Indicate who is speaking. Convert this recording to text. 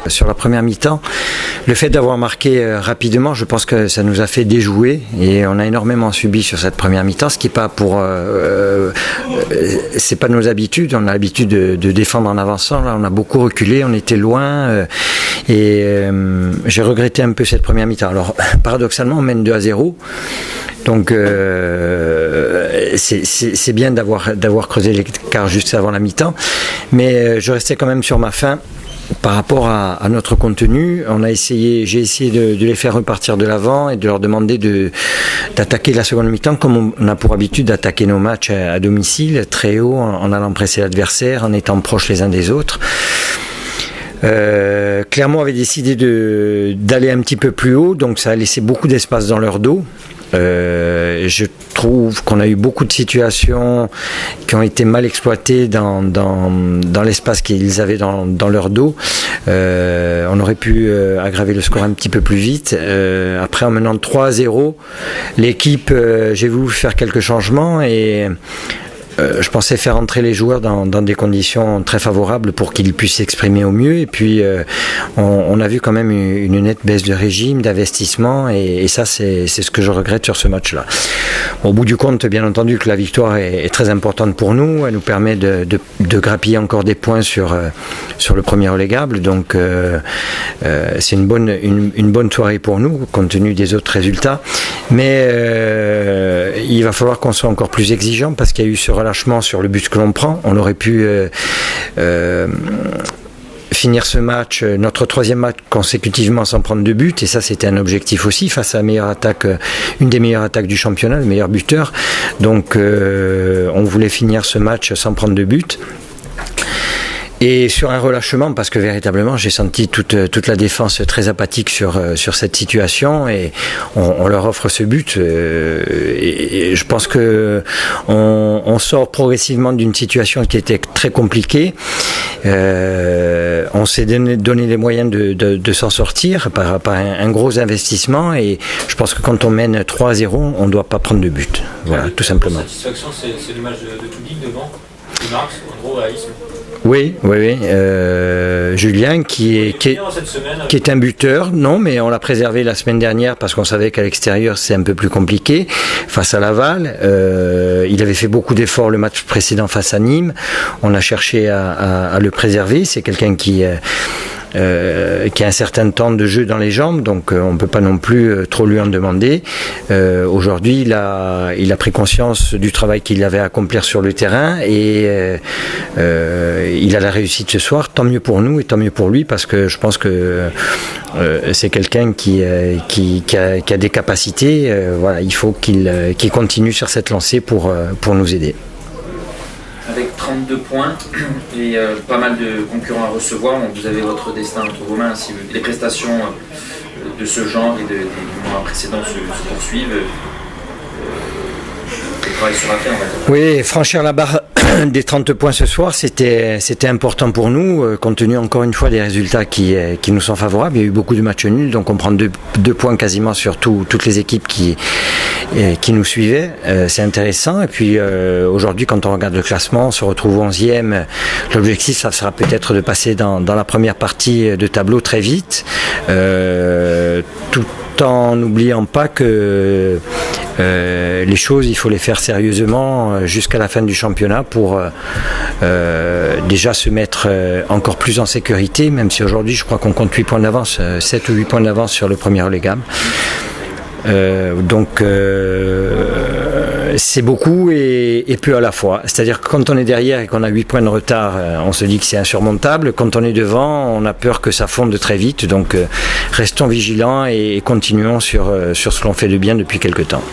Speaker 1: sur la première mi-temps. Le fait d'avoir marqué rapidement, je pense que ça nous a fait déjouer et on a énormément subi sur cette première mi-temps, ce qui n'est pas c'est pas nos habitudes. On a l'habitude de défendre en avançant. Là, on a beaucoup reculé, on était loin et j'ai regretté un peu cette première mi-temps. Alors, paradoxalement, on mène 2-0. Donc c'est bien d'avoir creusé l'écart juste avant la mi-temps, mais je restais quand même sur ma faim par rapport à notre contenu. J'ai essayé de les faire repartir de l'avant et de leur demander d'attaquer la seconde mi-temps comme on a pour habitude d'attaquer nos matchs à domicile, très haut, en allant presser l'adversaire, en étant proches les uns des autres. Clermont avait décidé d'aller un petit peu plus haut, donc ça a laissé beaucoup d'espace dans leur dos. Je trouve qu'on a eu beaucoup de situations qui ont été mal exploitées dans l'espace qu'ils avaient dans leur dos. On aurait pu aggraver le score un petit peu plus vite. Après, en menant 3-0, l'équipe, j'ai voulu faire quelques changements et je pensais faire entrer les joueurs dans des conditions très favorables pour qu'ils puissent s'exprimer au mieux. Et puis, on a vu quand même une nette baisse de régime, d'investissement. Et ça, c'est ce que je regrette sur ce match-là. Au bout du compte, bien entendu, que la victoire est très importante pour nous. Elle nous permet de grappiller encore des points sur le premier relégable. Donc, c'est une bonne soirée pour nous, compte tenu des autres résultats. Mais il va falloir qu'on soit encore plus exigeant parce qu'il y a eu ce relâchement sur le but que l'on prend. On aurait pu finir ce match, notre troisième match consécutivement sans prendre de but, et ça c'était un objectif aussi face à la meilleure attaque, une des meilleures attaques du championnat, le meilleur buteur. Donc on voulait finir ce match sans prendre de but. Et sur un relâchement, parce que véritablement j'ai senti toute la défense très apathique sur cette situation, et on leur offre ce but, et je pense que on sort progressivement d'une situation qui était très compliquée. On s'est donné les moyens de s'en sortir par un gros investissement, et je pense que quand on mène 3-0, on ne doit pas prendre de but. Voilà, tout simplement.
Speaker 2: La satisfaction, c'est l'image de Toubic devant, qui marque, en gros, réalisme.
Speaker 1: Oui. Julien qui est un buteur, non, mais on l'a préservé la semaine dernière parce qu'on savait qu'à l'extérieur c'est un peu plus compliqué face à Laval. Il avait fait beaucoup d'efforts le match précédent face à Nîmes. On a cherché à le préserver. C'est quelqu'un qui a un certain temps de jeu dans les jambes, donc on ne peut pas non plus trop lui en demander. Aujourd'hui, il a pris conscience du travail qu'il avait à accomplir sur le terrain, et il a la réussite ce soir. Tant mieux pour nous et tant mieux pour lui, parce que je pense que c'est quelqu'un qui a des capacités. Voilà, il faut qu'il continue sur cette lancée pour nous aider.
Speaker 3: Avec 32 points et pas mal de concurrents à recevoir, donc vous avez votre destin entre vos mains. Si les prestations de ce genre et des mois précédents se poursuivent, le travail sera fait, on va dire.
Speaker 1: Oui, franchir la barre des 30 points ce soir, c'était important pour nous, compte tenu encore une fois des résultats qui nous sont favorables. Il y a eu beaucoup de matchs nuls, donc on prend deux points quasiment sur toutes les équipes qui nous suivaient. C'est intéressant. Et puis aujourd'hui, quand on regarde le classement, on se retrouve 11e. L'objectif, ça sera peut-être de passer dans la première partie de tableau très vite, tout en n'oubliant pas que les choses, il faut les faire sérieusement jusqu'à la fin du championnat pour déjà se mettre encore plus en sécurité, même si aujourd'hui je crois qu'on compte 8 points d'avance, 7 ou 8 points d'avance sur le premier relégable. Donc c'est beaucoup et peu à la fois. C'est-à-dire que quand on est derrière et qu'on a 8 points de retard, on se dit que c'est insurmontable. Quand on est devant, on a peur que ça fonde très vite. Donc restons vigilants et continuons sur ce que l'on fait de bien depuis quelque temps.